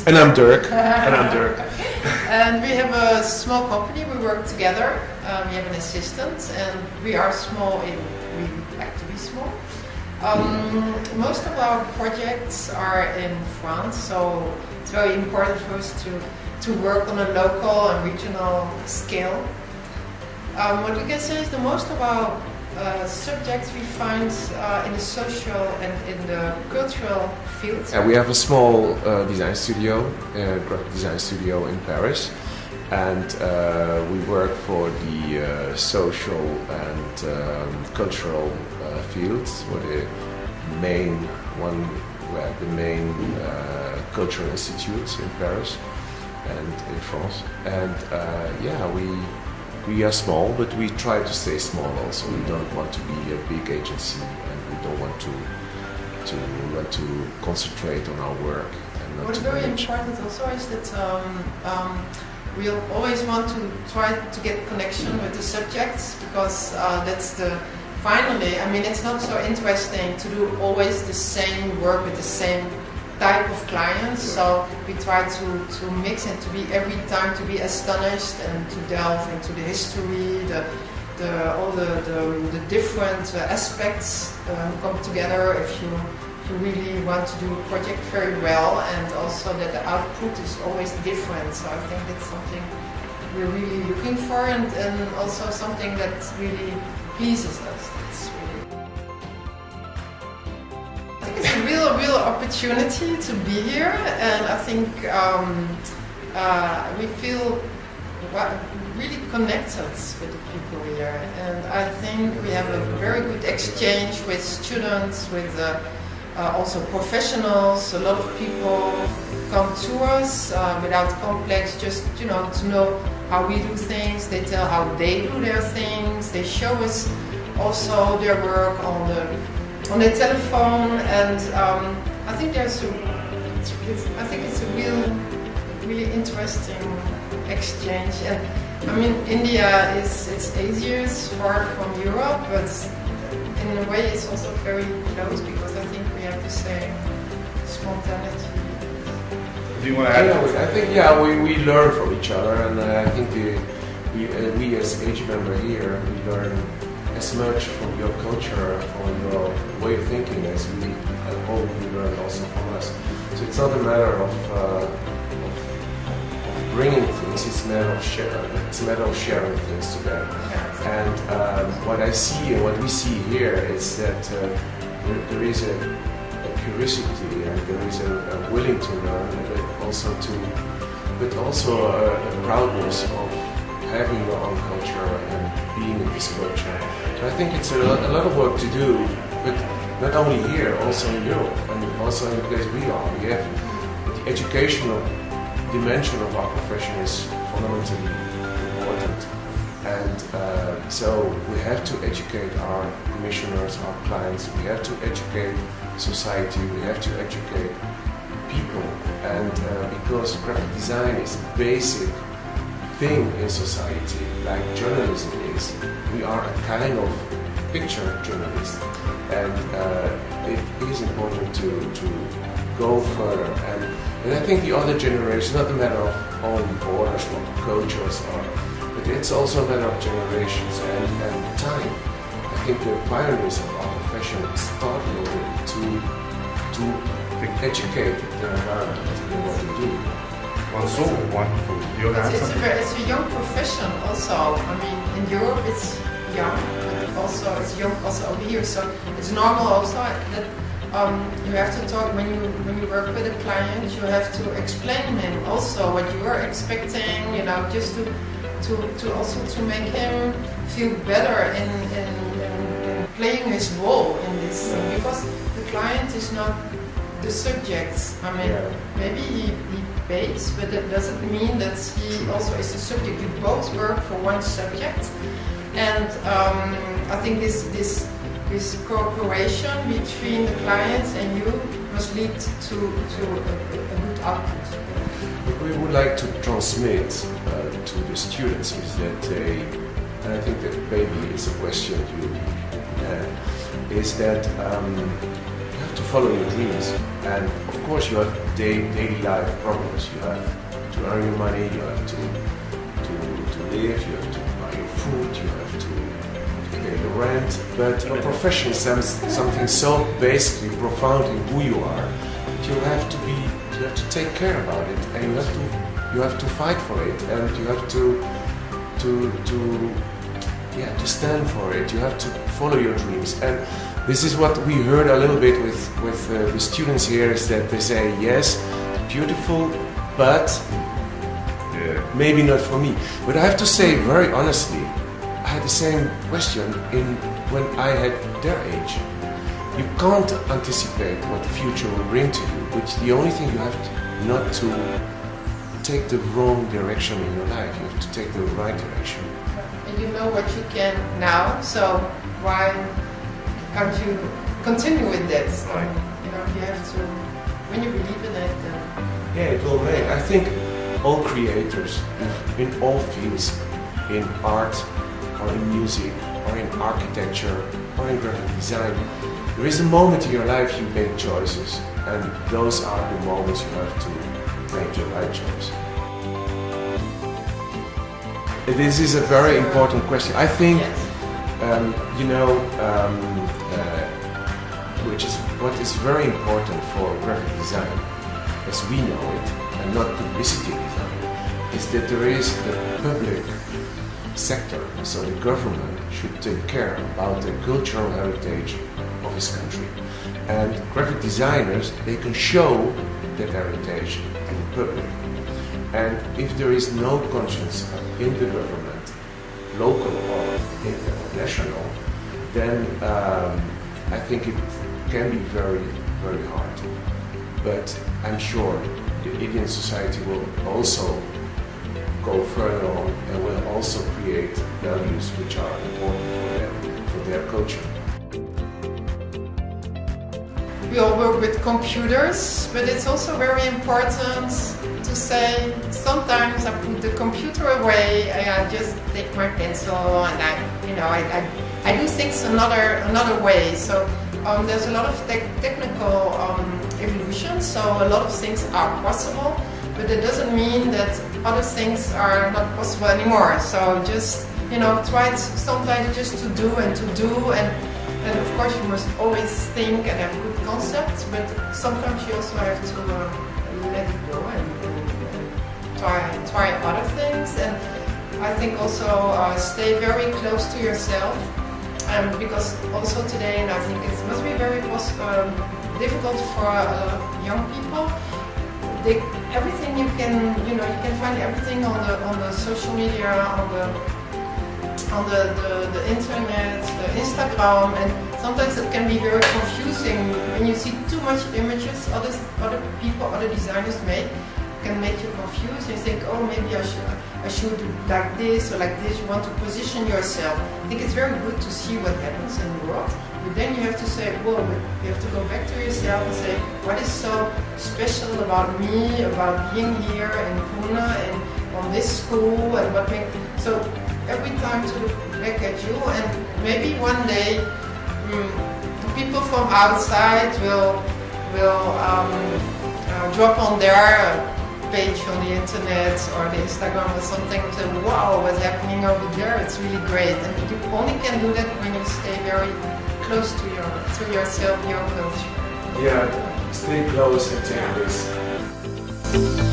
And I'm Dirk. And I'm Dirk. And we have a small company. We work together. We have an assistant, and we are small. We like to be small. Most of our projects are in France, so it's very important for us to work on a local and regional scale. What we can say is the most of our subjects we find in the social and in the cultural field. We have a small design studio, graphic design studio in Paris, and we work for the social and cultural fields. We're the main cultural institutes in Paris and in France. And we are small, but we try to stay small also. We don't want to be a big agency, and we don't want to concentrate on our work. And What's very important also is that we always want to try to get connection with the subjects, because that's the finally. I mean, it's not so interesting to do always the same work with the same type of clients, so we try to mix and to be every time to be astonished and to delve into the history, all the different aspects come together if you really want to do a project very well, and also that the output is always different. So I think that's something we're really looking for, and also something that really pleases us. It's a real opportunity to be here, and I think we feel really connected with the people here, and I think we have a very good exchange with students, with also professionals. A lot of people come to us without complex, just to know how we do things. They tell how they do their things. They show us also their work on the telephone, and I think it's a really interesting exchange. And I mean, India it's easier, it's far from Europe, but in a way it's also very close, because I think we have the same spontaneity. Do you want to add? I think we learn from each other, and I think we as age member here, we learn as much from your culture, from your way of thinking, as I hope you learn also from us. So it's not a matter of bringing things; it's a matter of sharing. It's a matter of sharing things together. And what I see and what we see here is that there is a curiosity, and there is a willing to learn, but also a proudness of having your own culture and being in this culture. So I think it's a lot of work to do, but not only here, also in Europe, and also in the place we are. We have the educational dimension of our profession is fundamentally important, and so we have to educate our commissioners, our clients. We have to educate society. We have to educate people, and because graphic design is a basic thing in society, like journalism is. We are a kind of picture journalist, and it is important to go further. And I think the other generation, not a matter of own borders or cultures, but it's also a matter of generations and time. I think the pioneers of our profession started already to educate the environment in what we do. Well, so wonderful. It's a young profession also. I mean, in Europe it's young, but also it's young also over here. So it's normal also that you have to talk when you work with a client. You have to explain him also what you are expecting. Just to also to make him feel better in playing his role in this, because the client is not the subject. I mean, maybe he pays, but that doesn't mean that he also is a subject. You both work for one subject, and I think this cooperation between the clients and you must lead to a good output. What we would like to transmit to the students is that and I think that maybe it's a question you have, is that you have to follow your dreams. And of course you have daily life problems. You have to earn your money, you have to live, you have to buy your food, you have to pay the rent. But a profession is something so basically profound in who you are that you have to take care about it, and you have to fight for it, and you have to stand for it. You have to follow your dreams. And this is what we heard a little bit with the students here, is that they say, yes, beautiful, but maybe not for me. But I have to say very honestly, I had the same question when I had their age. You can't anticipate what the future will bring to you, which the only thing you have to, not to take the wrong direction in your life, you have to take the right direction. And you know what you can now, so why can't you continue with that? Right. You know, you have to, when you believe in it, then... Yeah, it will make. I think all creators in all fields, in art or in music or in architecture or in graphic design, there is a moment in your life you make choices, and those are the moments you have to make the right choice. This is a very important question. I think, what is very important for graphic design, as we know it, and not publicity design, is that there is the public sector, so the government should take care about the cultural heritage of his country. And graphic designers, they can show that heritage to the public. And if there is no conscience in the government, local or international, then I think it can be very, very hard. But I'm sure the Indian society will also go further on and will also create values which are important for them, for their culture. We all work with computers, but it's also very important to say sometimes I put the computer away, I just take my pencil and I do things another way. So there's a lot of technical evolution, so a lot of things are possible, but it doesn't mean that other things are not possible anymore. So just try sometimes just to do, and of course you must always think and have good concepts, but sometimes you also have to let it go and try other things. And I think also stay very close to yourself, because also today, and I think it must be very difficult for young people. Everything you can find everything on the social media, on the internet, the Instagram, and sometimes it can be very confusing when you see too much images other people, other designers make. Can make you confused. You think, oh, maybe I should do like this or like this. You want to position yourself. I think it's very good to see what happens in the world, but then you have to say, whoa, you have to go back to yourself and say, what is so special about me, about being here in Pune and on this school, and what makes. So every time to look back at you, and maybe one day people from outside will drop on their page on the internet or the Instagram or something and say, wow, what's happening over there, it's really great. And you only can do that when you stay very close to yourself, your culture. Yeah, stay close and take risks.